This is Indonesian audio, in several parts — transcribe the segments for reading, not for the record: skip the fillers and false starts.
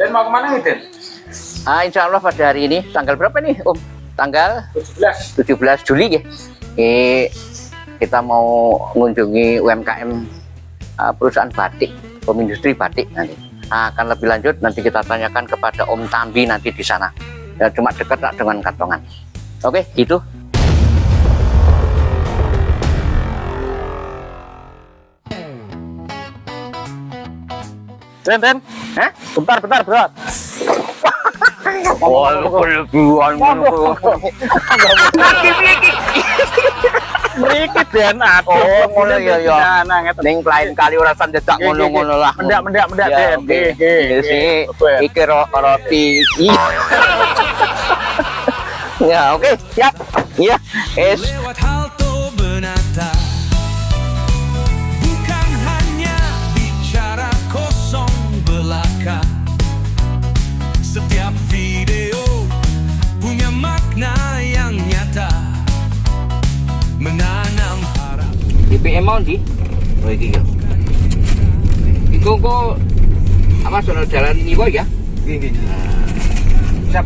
Dan mau kemana nih, Den? Insya Allah pada hari ini tanggal berapa nih Om? Tanggal 17 Juli ya. Kita mau mengunjungi UMKM perusahaan batik, industri batik nanti. Akan lebih lanjut nanti kita tanyakan kepada Om Tambi nanti di sana. Ya, cuma dekat lah dengan kantongan. Oke, gitu. Den. Hah? Bentar, bro. Oh, kelebihan Mriki Den aku. Oh, ngono ya. Nah, ngeten. Ning lain kali ora sandedak ngono-ngono lah. Mendak Ya, Den. Nggih. Iki roti. Ya, oke, siap. Iya, es. Lewat halte Benata, bukan hanya bicara kosong belaka. Setiap video punya makna yang nyata, menanam harap. BBM mau di? Oh, iki ya. Iku kok apa sono jalan ini kok ya? Nggih. Siap.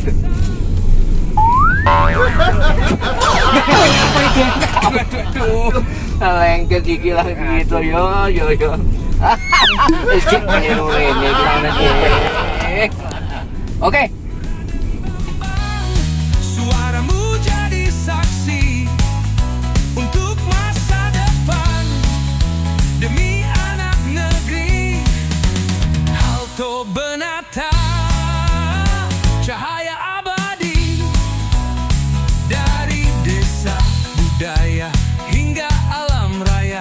Lengket iki lah gitu yo. Sik meniru ini gimana sih? Oke. Suaramu jadi saksi untuk masa depan demi anak negeri. Halte Benata, cahaya abadi dari desa budaya hingga alam raya.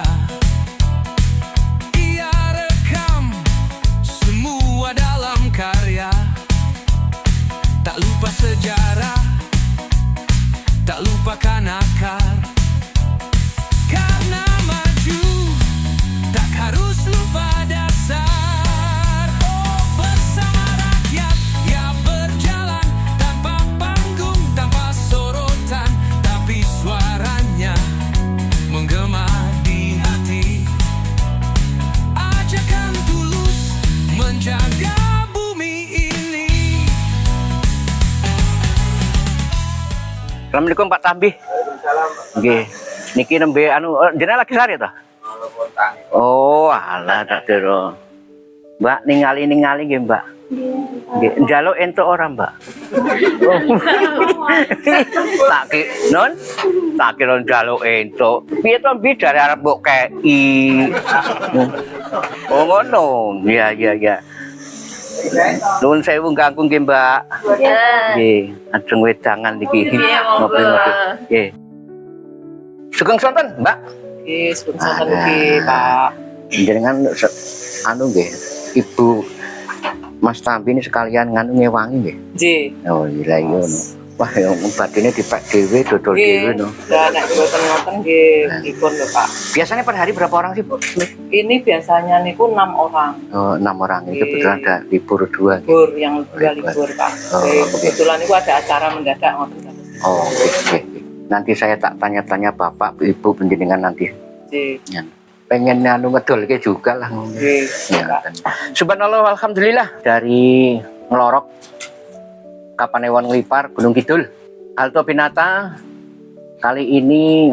Ia rekam semua dalam karya. Tak lupa sejarah, tak lupakan akar. Karena maju, tak harus lupa dasar. Oh, bersama rakyat, ya berjalan tanpa panggung, tanpa sorotan, tapi suaranya menggema di hati. Ajakan tulus menjaga bumi ini. Assalamualaikum Pak Tambi. Nggih. Niki nembe jenengan lagi sare to? Oh, alah tak kira. Mbak ningali nggih, Mbak. Nggih, njaluk entuk ora, Mbak? Oh. Tak kira njaluk entuk. Piye to Bi dari arep mbok kei? Oh, ngono. Iya. Nuwun sewu ganggu nggih, Mbak. Nggih, ajeng wedangan iki. Ngopi-ngopi. Nggih. Sugeng sonten, Mbak. Nggih, sugeng sonten nggih, Pak. Jenengan nggih, Ibu Mas Tambi ini sekalian ngewangi nggih. Nggih. Oh, iya ngono. Wah, yang batine dipek dhewe, dodol dhewe no. Lah nek mboten ngoten nggih dipun lho, Pak. Biasanya per hari berapa orang sih, Bu? Ini biasanya niku 6 orang. Oh, 6 orang. Itu kebetulan ada libur 2. Libur yang 2 libur, Pak. Oh, Kebetulan itu ada acara mendadak ngoten. Oh, oke. Nanti saya tak tanya-tanya Bapak, Ibu penjenengan nanti. Nggih. Ya. Pengen ngedolke juga lah. Nggih. Ya, kan. Subhanallah, alhamdulillah dari Ngelorok Kapanewon Nglipar, Gunung Kidul, Halte Benata kali ini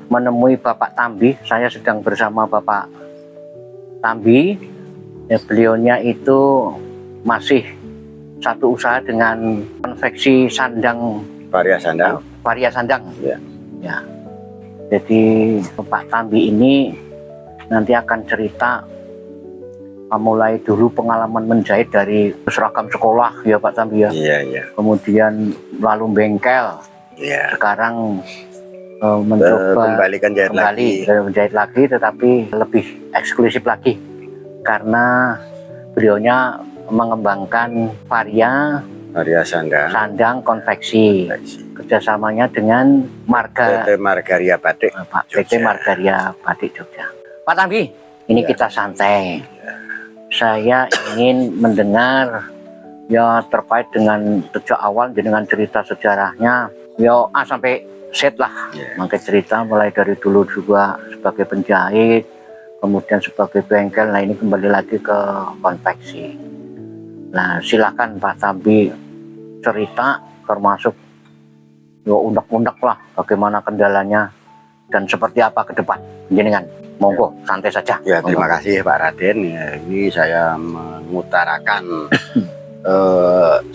menemui Bapak Tambi. Saya sedang bersama Bapak Tambi. Ya, beliaunya itu masih satu usaha dengan konveksi sandang, varia sandang. Ya. Jadi Bapak Tambi ini nanti akan cerita mulai dulu pengalaman menjahit dari seragam sekolah ya Pak Tambi ya. Iya. Kemudian lalu bengkel. Iya. Sekarang mencoba menjahit lagi tetapi lebih eksklusif lagi karena beliaunya mengembangkan varia sandang konveksi. Kerjasamanya dengan PT Margaria Batik PT Margaria Batik Jogja. Pak Tambi, ini kita santai. Saya ingin mendengar ya terkait dengan sejak awal dengan cerita sejarahnya ya A sampai Z lah. Maka cerita mulai dari dulu juga sebagai penjahit, kemudian sebagai bengkel. Nah ini kembali lagi ke konveksi. Nah, silakan Pak Tambi cerita termasuk ya undang-undang lah bagaimana kendalanya dan seperti apa ke depan jenengan. Monggo santai saja. Ya, terima kasih Pak Raden. Ya, ini saya mengutarakan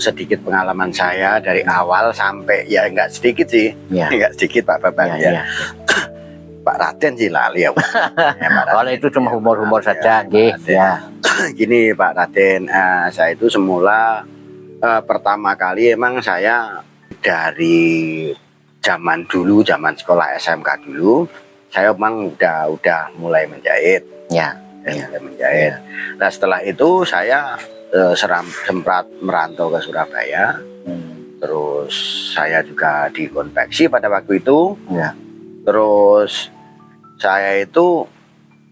sedikit pengalaman saya dari awal sampai ya nggak sedikit sih, Ya. nggak sedikit Pak Bapak ya. Pak Raden sih lali ya, Pak. Ya, Pak Kalau Raden. itu cuma humor-humor Ya, saja, Pak nggih. Raden. Ya. Gini Pak Raden, saya itu semula pertama kali emang saya dari zaman dulu, zaman sekolah SMK dulu, saya emang udah mulai menjahit. Ya. Mulai menjahit. Nah setelah itu saya sempat merantau ke Surabaya. Terus saya juga di konveksi pada waktu itu. Ya. Terus saya itu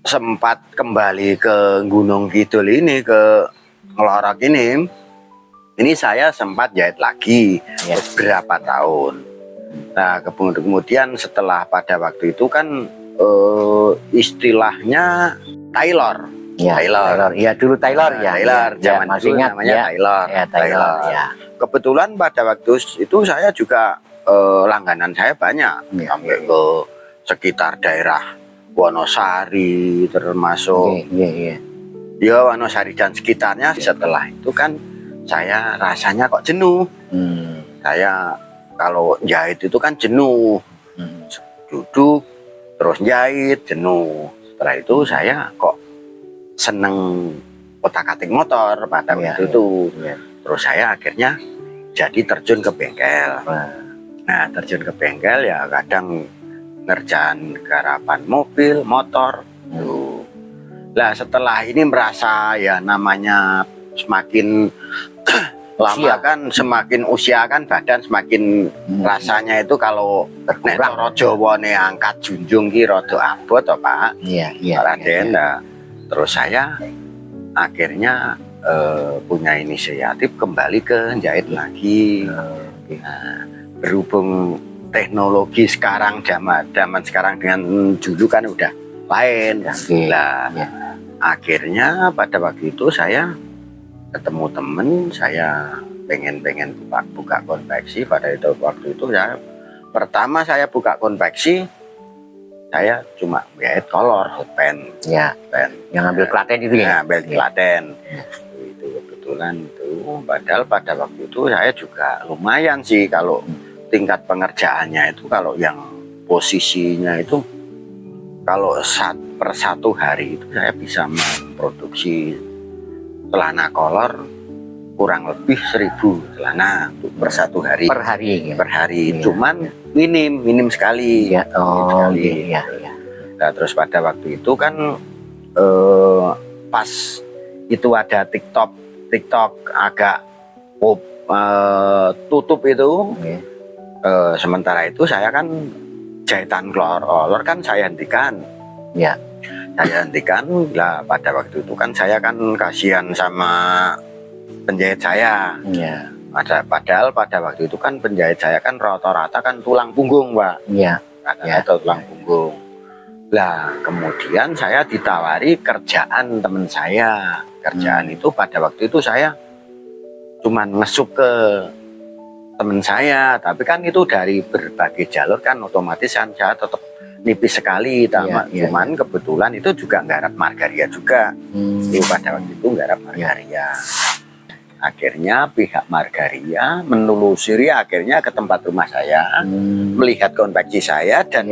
sempat kembali ke Gunung Kidul ini, ke Ngelorok ini. Ini saya sempat jahit lagi Ya. beberapa tahun. Nah kemudian setelah pada waktu itu kan istilahnya tailor. Ya, Tailor. Iya, dulu Tailor ya. Tailor, Ya, zaman masih dulu ingat namanya ya. Tailor. Ya, Tailor. Ya. Kebetulan pada waktu itu saya juga langganan saya banyak, Ya. sampai ke sekitar daerah Wonosari, termasuk Iya. ya Wonosari dan sekitarnya. Setelah itu kan saya rasanya kok jenuh. Saya kalau jahit itu kan jenuh, duduk terus jahit jenuh. Setelah itu saya kok seneng otak-atik motor pada waktu itu. Terus saya akhirnya jadi terjun ke bengkel. Nah terjun ke bengkel ya kadang ngerjain garapan mobil, motor. Lah setelah ini merasa ya namanya semakin lama kan, semakin usia kan badan semakin rasanya itu kalau nek cara Jawa nih angkat junjung ki rada abot to Pak. Iya. Pak Raden. Nah, terus saya akhirnya punya inisiatif kembali ke jahit lagi. Nah, berhubung teknologi sekarang zaman sekarang dengan dulu kan udah lain. Nah, akhirnya pada waktu itu saya ketemu temen, saya pengen buka konveksi. Pada waktu itu ya pertama saya buka konveksi, saya cuma jahit kolor, pen. Ya. Yang ambil Klaten itu ya. Ambil Klaten. Itu kebetulan itu. Padahal pada waktu itu saya juga lumayan sih kalau tingkat pengerjaannya itu, kalau yang posisinya itu kalau per satu hari itu saya bisa memproduksi celana kolor kurang lebih 1000 celana per satu hari. Per hari. Per hari. Ya. Cuman minim sekali. Ya. Oh, sekali. iya. Nah, terus pada waktu itu kan pas itu ada TikTok agak tutup itu. Sementara itu saya kan jahitan kolor kan saya hentikan. Ya. Saya hentikan lah. Pada waktu itu kan saya kan kasihan sama penjahit saya. Ya. Padahal pada waktu itu kan penjahit saya kan rata-rata kan tulang punggung Pak. Iya. Rata-rata tulang punggung. Lah kemudian saya ditawari kerjaan teman saya. Kerjaan itu pada waktu itu saya cuman ngesup ke teman saya, tapi kan itu dari berbagai jalur kan otomatis kan saya tetap nipis sekali. Cuman kebetulan itu juga nggarap Margaria juga. Itu pada waktu itu nggarap Margaria. Akhirnya pihak Margaria menelusuri akhirnya ke tempat rumah saya, melihat konveksi saya dan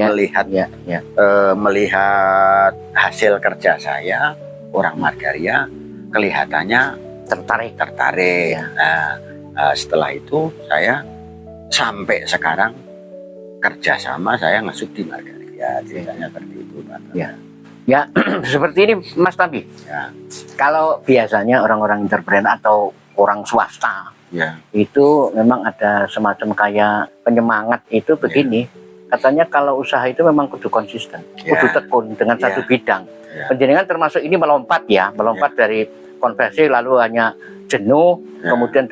melihat hasil kerja saya. Orang Margaria kelihatannya tertarik. Nah, setelah itu saya sampai sekarang kerjasama saya ngesuk di Margaria. Ceritanya seperti itu Pak. Ya, seperti ini Mas Tambi. Ya. Kalau biasanya orang-orang entrepreneur atau orang swasta itu memang ada semacam kayak penyemangat itu begini. Katanya kalau usaha itu memang kudu konsisten, kudu tekun dengan satu bidang. Penjenengan termasuk ini melompat dari konversi lalu hanya jenuh, kemudian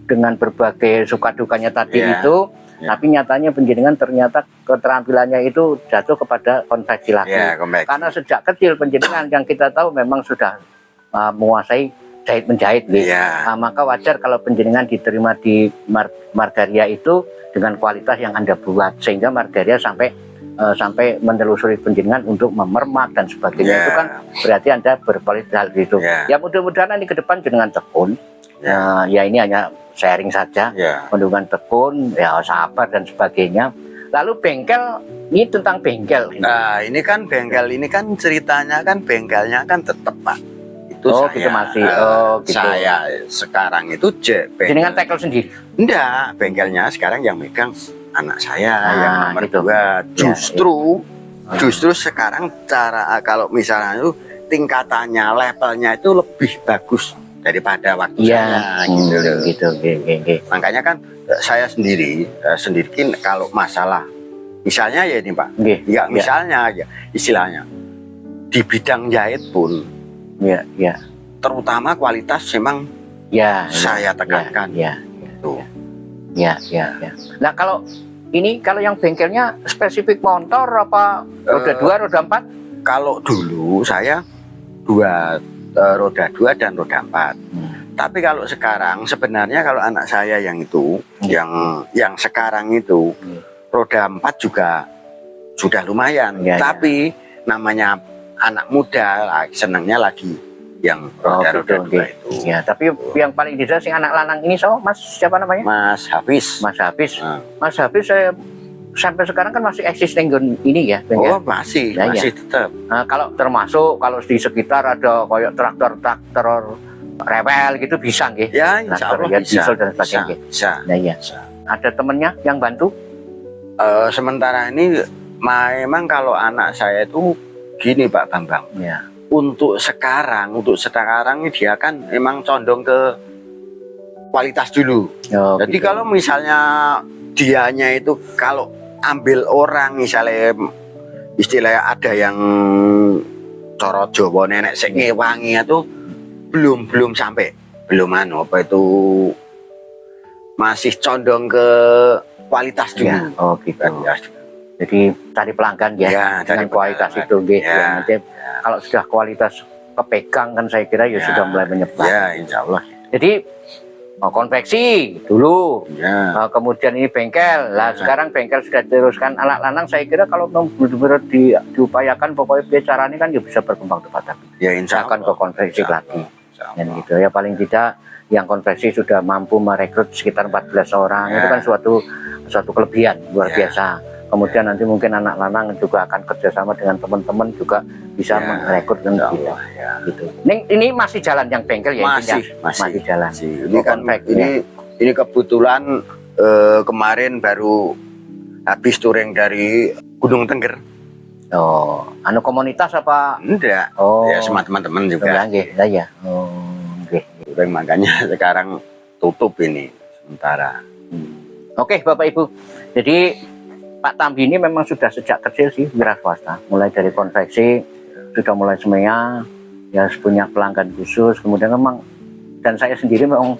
dengan berbagai suka dukanya tadi itu. Tapi nyatanya penjenengan ternyata keterampilannya itu jatuh kepada konveksi lagi. Karena sejak kecil penjenengan yang kita tahu memang sudah menguasai jahit menjahit gitu. Iya. Nah, maka wajar kalau penjenengan diterima di Margaria itu dengan kualitas yang Anda buat, sehingga Margaria sampai menelusuri penjenengan untuk memermak dan sebagainya. Yeah. Itu kan berarti Anda berkualitas hal itu. Yeah. Ya mudah-mudahan nanti ke depan jenengan tekun. Ya ini hanya sharing saja. Yeah. Mudah-mudahan tekun, ya sabar dan sebagainya. Lalu bengkel, ini tentang bengkel. Nah, ini kan bengkel ini kan ceritanya kan bengkelnya kan tetap Pak. Itu Oh, saya, gitu masih. Oh, gitu. Saya sekarang itu Jenengan tackle sendiri. Enggak, bengkelnya sekarang yang megang anak saya yang nomor gitu. 2. Justru sekarang kalau misalnya itu tingkatannya, levelnya itu lebih bagus daripada waktu saya gitu loh. Gitu. Makanya kan saya sendiri kalau masalah misalnya ya ini Pak, ya misalnya ya istilahnya di bidang jahit pun ya terutama kualitas memang saya tekankan. Tuh. Ya. Nah kalau yang bengkelnya spesifik motor apa roda 2, roda 4? Kalau dulu saya roda 2 dan roda 4. Tapi kalau sekarang sebenarnya kalau anak saya yang itu yang sekarang itu roda 4 juga sudah lumayan. Tapi namanya anak muda senangnya lagi yang roda-roda 2 itu. Ya, tapi yang paling tidak sih anak lanang ini Mas siapa namanya? Mas Hafiz. Mas Hafiz saya sampai sekarang kan masih eksis ini ya, bengkel? Oh masih tetap. Nah, kalau di sekitar ada kayak traktor rewel gitu bisa nggih? Ya, insya Allah bisa. Diesel dan sebagainya. Bisa. Nah, ya. Ada temennya yang bantu? Sementara ini memang kalau anak saya itu gini Pak Bambang. Ya. Untuk sekarang dia kan memang condong ke kualitas dulu. Jadi gitu. kalau misalnya dianya itu kalau ambil orang misalnya istilahnya ada yang corot Jawa nenek sing ngewangi itu belum sampai masih condong ke kualitas dulu. Ya, gitu. Jadi cari pelanggan dengan kualitas itu nanti kalau sudah kualitas kepegang kan saya kira sudah mulai menyebar. Ya, insya Allah. Jadi konveksi dulu, kemudian ini bengkel. Sekarang bengkel sudah diteruskan anak lanang. Saya kira kalau benar-benar diupayakan pokoknya caranya kan bisa berkembang tepat. Ya, insya Allah. Akan ke konveksi lagi. Dan gitu ya paling tidak yang konveksi sudah mampu merekrut sekitar 14 orang itu kan suatu kelebihan luar biasa. Kemudian nanti mungkin anak lanang juga akan kerjasama dengan teman-teman juga bisa merekrut dan gitu. Ini masih jalan yang bengkel ya? Masih jalan. Ini kan ini kebetulan kemarin baru habis touring dari Gunung Tengger. Oh, komunitas apa? Enggak. Oh, ya sama teman-teman juga. Ya. Oh, makanya sekarang tutup ini sementara. Oke, Bapak Ibu. Jadi Pak Tambi ini memang sudah sejak kecil sih wira swasta, mulai dari konveksi sudah mulai semea, punya pelanggan khusus. Kemudian memang dan saya sendiri memang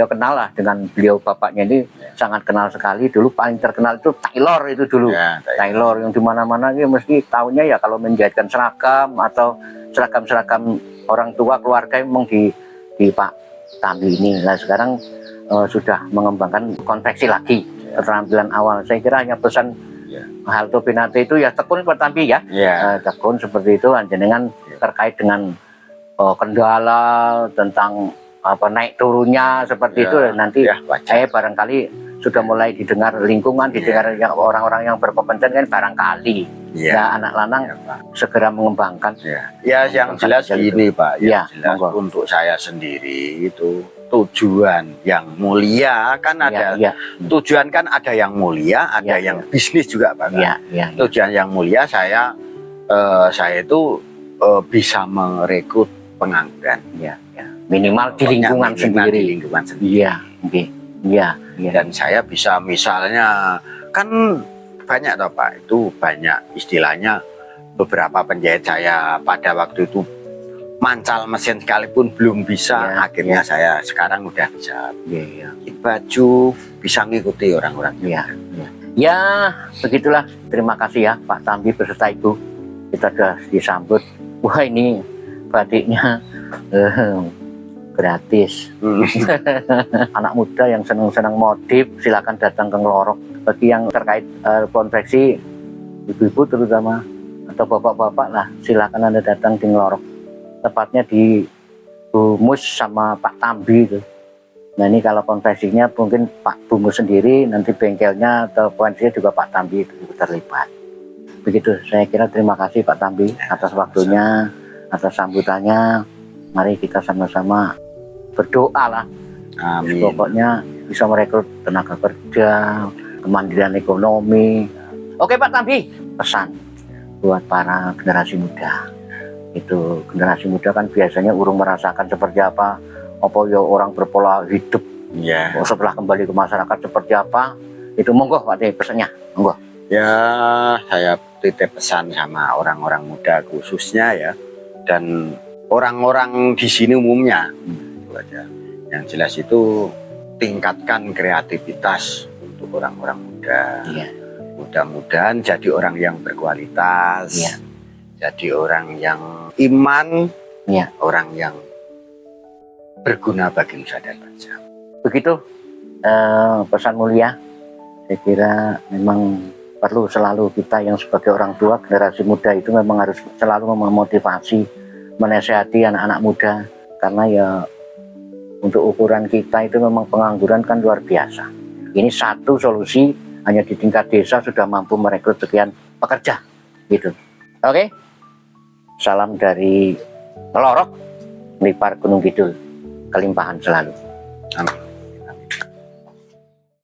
kenal lah dengan beliau bapaknya ini sangat kenal sekali. Dulu paling terkenal itu tailor itu dulu, tailor yang di mana-mana mesti tahunya kalau menjahitkan seragam atau seragam orang tua keluarga memang di Pak Tambi ini. Nah sekarang sudah mengembangkan konveksi lagi. Keterampilan awal saya kira hanya pesan hal Pinate itu tekun Pak Tambi tekun seperti itu jenengan terkait dengan kendala tentang naik turunnya seperti itu nanti barangkali sudah mulai didengar lingkungan didengar orang-orang yang berkompeten kan barangkali anak lanang segera mengembangkan yang jelas gini Pak jelas untuk saya sendiri itu tujuan yang mulia kan ada tujuan kan ada yang mulia ada yang bisnis juga Pak tujuan yang mulia saya itu bisa merekrut pengangguran minimal di lingkungan sendiri dan saya bisa misalnya kan banyak toh Pak itu banyak istilahnya beberapa penjahit saya pada waktu itu mancal mesin sekalipun belum bisa akhirnya saya sekarang udah bisa baju bisa ngikuti orang-orang begitulah. Terima kasih ya Pak Tambi beserta Ibu, kita sudah disambut. Wah ini batiknya gratis. Hmm. Anak muda yang senang-senang modif silakan datang ke Ngelorok. Bagi yang terkait konveksi, ibu-ibu terutama atau bapak-bapak lah, silakan Anda datang di Ngelorok. Tepatnya di Bu Mus sama Pak Tambi itu. Nah ini kalau konveksinya mungkin Pak Bu Mus sendiri, nanti bengkelnya atau konveksinya juga Pak Tambi itu terlibat. Begitu, saya kira terima kasih Pak Tambi atas waktunya, atas sambutannya. Mari kita sama-sama berdoa lah. Amin. Pokoknya bisa merekrut tenaga kerja, kemandirian ekonomi. Oke Pak Tambi, pesan buat para generasi muda. Itu generasi muda kan biasanya urung merasakan seperti apa ya orang berpola hidup. Ya. Setelah kembali ke masyarakat seperti apa, itu monggo Pak Tambi pesannya, monggo. Ya, saya titip pesan sama orang-orang muda khususnya ya, dan orang-orang di sini umumnya. Itu aja. Yang jelas itu tingkatkan kreativitas untuk orang-orang muda. Iya. Mudah-mudahan jadi orang yang berkualitas, Iya. jadi orang yang iman, Iya. orang yang berguna bagi nusa dan bangsa. Begitu pesan mulia. Saya kira memang perlu selalu kita yang sebagai orang tua generasi muda itu memang harus selalu memotivasi, menasihati anak-anak muda, karena ya untuk ukuran kita itu memang pengangguran kan luar biasa. Ini satu solusi, hanya di tingkat desa sudah mampu merekrut sekian pekerja gitu. Oke, salam dari Ngelorok, Lipar Gunung Kidul, kelimpahan selalu. Amin.